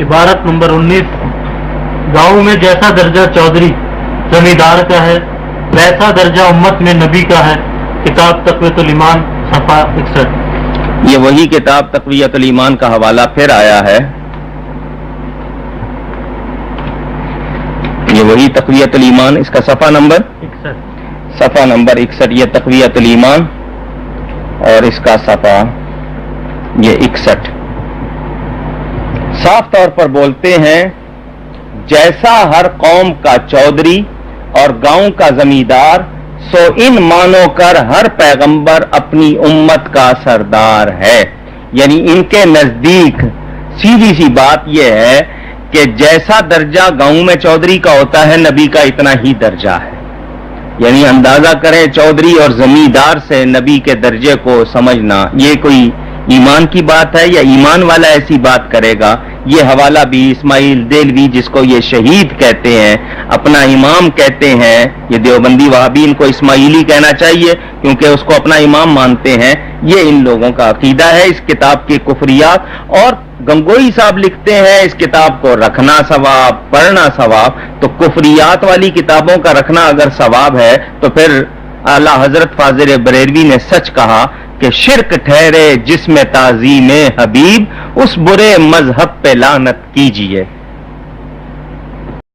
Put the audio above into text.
عبارت نمبر 19، گاؤں میں جیسا درجہ چودھری زمیندار کا ہے ویسا درجہ امت میں نبی کا ہے، کتاب تقویۃ الایمان صفحہ 61۔ یہ وہی کتاب تقویۃ الایمان کا حوالہ پھر آیا ہے، یہ وہی تقویۃ الایمان، اس کا صفحہ نمبر 61، یہ تقویۃ الایمان اور اس کا صفحہ یہ 61۔ صاف طور پر بولتے ہیں جیسا ہر قوم کا چودھری اور گاؤں کا زمیندار، سو ان مانو کر ہر پیغمبر اپنی امت کا سردار ہے۔ یعنی ان کے نزدیک سیدھی سی بات یہ ہے کہ جیسا درجہ گاؤں میں چودھری کا ہوتا ہے، نبی کا اتنا ہی درجہ ہے۔ یعنی اندازہ کریں چودھری اور زمیندار سے نبی کے درجے کو سمجھنا، یہ کوئی ایمان کی بات ہے یا ایمان والا ایسی بات کرے گا؟ یہ حوالہ بھی اسماعیل دہلوی، جس کو یہ شہید کہتے ہیں، اپنا امام کہتے ہیں، یہ دیوبندی وہابی ان کو اسماعیلی کہنا چاہیے کیونکہ اس کو اپنا امام مانتے ہیں، یہ ان لوگوں کا عقیدہ ہے اس کتاب کی کفریات۔ اور گنگوئی صاحب لکھتے ہیں اس کتاب کو رکھنا ثواب، پڑھنا ثواب، تو کفریات والی کتابوں کا رکھنا اگر ثواب ہے تو پھر اعلیٰ حضرت فاضل بریلوی نے سچ کہا کہ شرک ٹھہرے جس میں تعظیم حبیب، اس برے مذہب پہ لعنت کیجیے۔